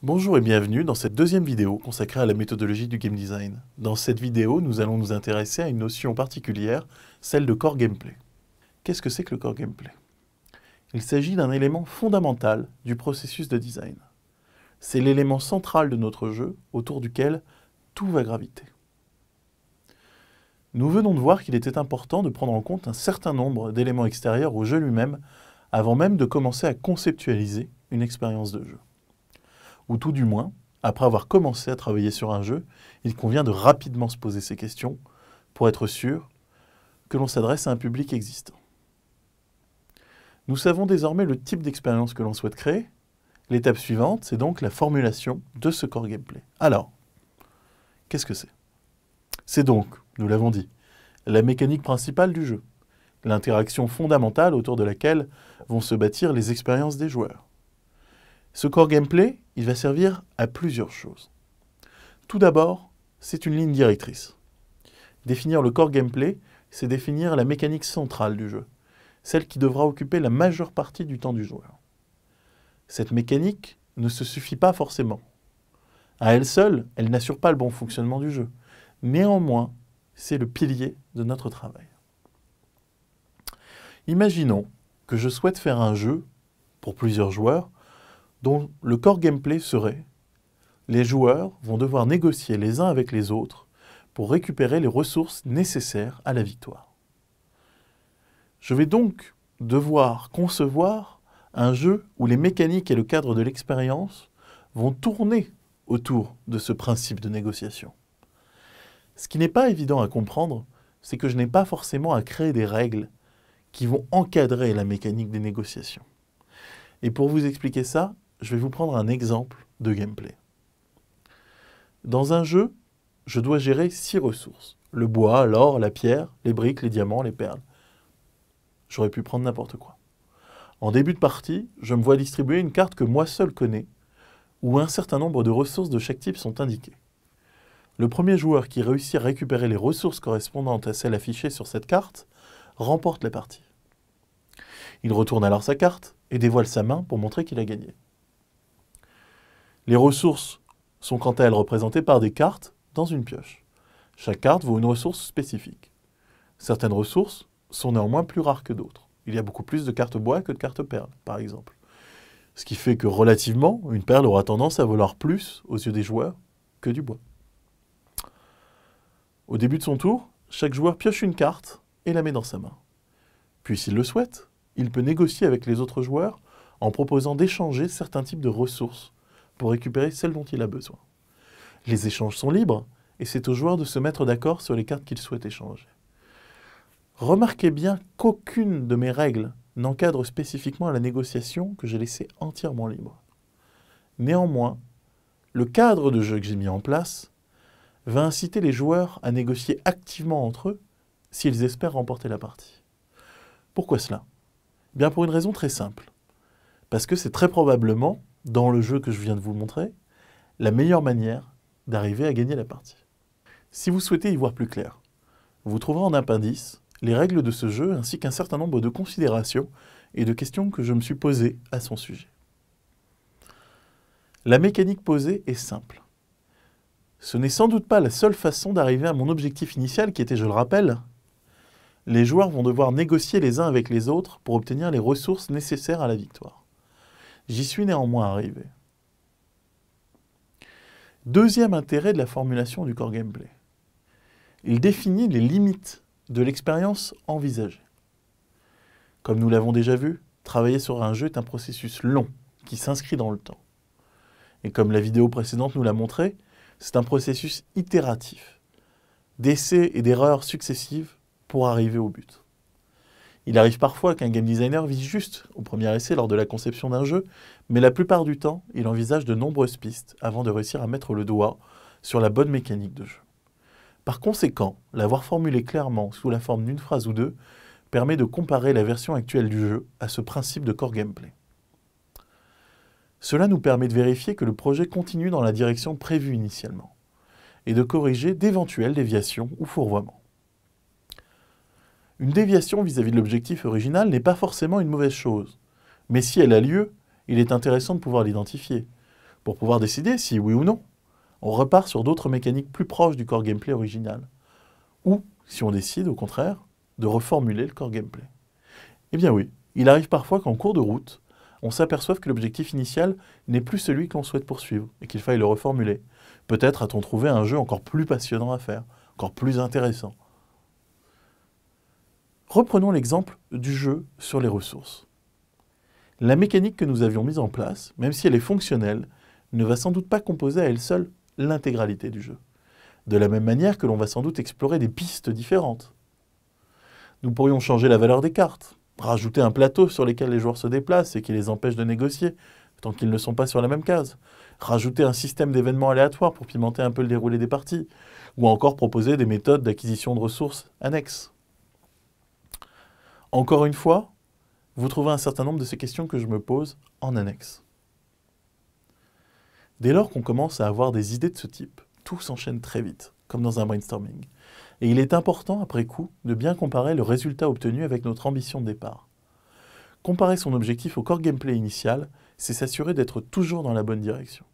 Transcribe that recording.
Bonjour et bienvenue dans cette deuxième vidéo consacrée à la méthodologie du game design. Dans cette vidéo, nous allons nous intéresser à une notion particulière, celle de core gameplay. Qu'est-ce que c'est que le core gameplay? Il s'agit d'un élément fondamental du processus de design. C'est l'élément central de notre jeu autour duquel tout va graviter. Nous venons de voir qu'il était important de prendre en compte un certain nombre d'éléments extérieurs au jeu lui-même avant même de commencer à conceptualiser une expérience de jeu. Ou tout du moins, après avoir commencé à travailler sur un jeu, il convient de rapidement se poser ces questions pour être sûr que l'on s'adresse à un public existant. Nous savons désormais le type d'expérience que l'on souhaite créer. L'étape suivante, c'est donc la formulation de ce core gameplay. Alors, qu'est-ce que c'est? C'est donc, nous l'avons dit, la mécanique principale du jeu, l'interaction fondamentale autour de laquelle vont se bâtir les expériences des joueurs. Ce core gameplay, il va servir à plusieurs choses. Tout d'abord, c'est une ligne directrice. Définir le core gameplay, c'est définir la mécanique centrale du jeu, celle qui devra occuper la majeure partie du temps du joueur. Cette mécanique ne se suffit pas forcément. À elle seule, elle n'assure pas le bon fonctionnement du jeu. Néanmoins, c'est le pilier de notre travail. Imaginons que je souhaite faire un jeu pour plusieurs joueurs dont le core gameplay serait les joueurs vont devoir négocier les uns avec les autres pour récupérer les ressources nécessaires à la victoire. Je vais donc devoir concevoir un jeu où les mécaniques et le cadre de l'expérience vont tourner autour de ce principe de négociation. Ce qui n'est pas évident à comprendre, c'est que je n'ai pas forcément à créer des règles qui vont encadrer la mécanique des négociations. Et pour vous expliquer ça, je vais vous prendre un exemple de gameplay. Dans un jeu, je dois gérer 6 ressources. Le bois, l'or, la pierre, les briques, les diamants, les perles. J'aurais pu prendre n'importe quoi. En début de partie, je me vois distribuer une carte que moi seul connais, où un certain nombre de ressources de chaque type sont indiquées. Le premier joueur qui réussit à récupérer les ressources correspondantes à celles affichées sur cette carte remporte la partie. Il retourne alors sa carte et dévoile sa main pour montrer qu'il a gagné. Les ressources sont quant à elles représentées par des cartes dans une pioche. Chaque carte vaut une ressource spécifique. Certaines ressources sont néanmoins plus rares que d'autres. Il y a beaucoup plus de cartes bois que de cartes perles, par exemple. Ce qui fait que relativement, une perle aura tendance à valoir plus aux yeux des joueurs que du bois. Au début de son tour, chaque joueur pioche une carte et la met dans sa main. Puis s'il le souhaite, il peut négocier avec les autres joueurs en proposant d'échanger certains types de ressources pour récupérer celles dont il a besoin. Les échanges sont libres, et c'est aux joueurs de se mettre d'accord sur les cartes qu'ils souhaitent échanger. Remarquez bien qu'aucune de mes règles n'encadre spécifiquement la négociation que j'ai laissée entièrement libre. Néanmoins, le cadre de jeu que j'ai mis en place va inciter les joueurs à négocier activement entre eux s'ils espèrent remporter la partie. Pourquoi cela? Bien pour une raison très simple. Parce que c'est très probablement, dans le jeu que je viens de vous montrer, la meilleure manière d'arriver à gagner la partie. Si vous souhaitez y voir plus clair, vous trouverez en appendice les règles de ce jeu ainsi qu'un certain nombre de considérations et de questions que je me suis posées à son sujet. La mécanique posée est simple. Ce n'est sans doute pas la seule façon d'arriver à mon objectif initial qui était, je le rappelle, les joueurs vont devoir négocier les uns avec les autres pour obtenir les ressources nécessaires à la victoire. J'y suis néanmoins arrivé. Deuxième intérêt de la formulation du core gameplay. Il définit les limites de l'expérience envisagée. Comme nous l'avons déjà vu, travailler sur un jeu est un processus long qui s'inscrit dans le temps. Et comme la vidéo précédente nous l'a montré, c'est un processus itératif, d'essais et d'erreurs successives pour arriver au but. Il arrive parfois qu'un game designer vise juste au premier essai lors de la conception d'un jeu, mais la plupart du temps, il envisage de nombreuses pistes avant de réussir à mettre le doigt sur la bonne mécanique de jeu. Par conséquent, l'avoir formulé clairement sous la forme d'une phrase ou deux permet de comparer la version actuelle du jeu à ce principe de core gameplay. Cela nous permet de vérifier que le projet continue dans la direction prévue initialement et de corriger d'éventuelles déviations ou fourvoiements. Une déviation vis-à-vis de l'objectif original n'est pas forcément une mauvaise chose, mais si elle a lieu, il est intéressant de pouvoir l'identifier, Pour pouvoir décider si oui ou non, on repart sur d'autres mécaniques plus proches du core gameplay original. Ou si on décide, au contraire, de reformuler le core gameplay. Eh bien oui, il arrive parfois qu'en cours de route, on s'aperçoive que l'objectif initial n'est plus celui que l'on souhaite poursuivre et qu'il faille le reformuler. Peut-être a-t-on trouvé un jeu encore plus passionnant à faire, encore plus intéressant. Reprenons l'exemple du jeu sur les ressources. La mécanique que nous avions mise en place, même si elle est fonctionnelle, ne va sans doute pas composer à elle seule l'intégralité du jeu. De la même manière que l'on va sans doute explorer des pistes différentes. Nous pourrions changer la valeur des cartes, rajouter un plateau sur lequel les joueurs se déplacent et qui les empêche de négocier, tant qu'ils ne sont pas sur la même case, rajouter un système d'événements aléatoires pour pimenter un peu le déroulé des parties, ou encore proposer des méthodes d'acquisition de ressources annexes. Encore une fois, vous trouvez un certain nombre de ces questions que je me pose en annexe. Dès lors qu'on commence à avoir des idées de ce type, tout s'enchaîne très vite, comme dans un brainstorming. Et il est important, après coup, de bien comparer le résultat obtenu avec notre ambition de départ. Comparer son objectif au core gameplay initial, c'est s'assurer d'être toujours dans la bonne direction.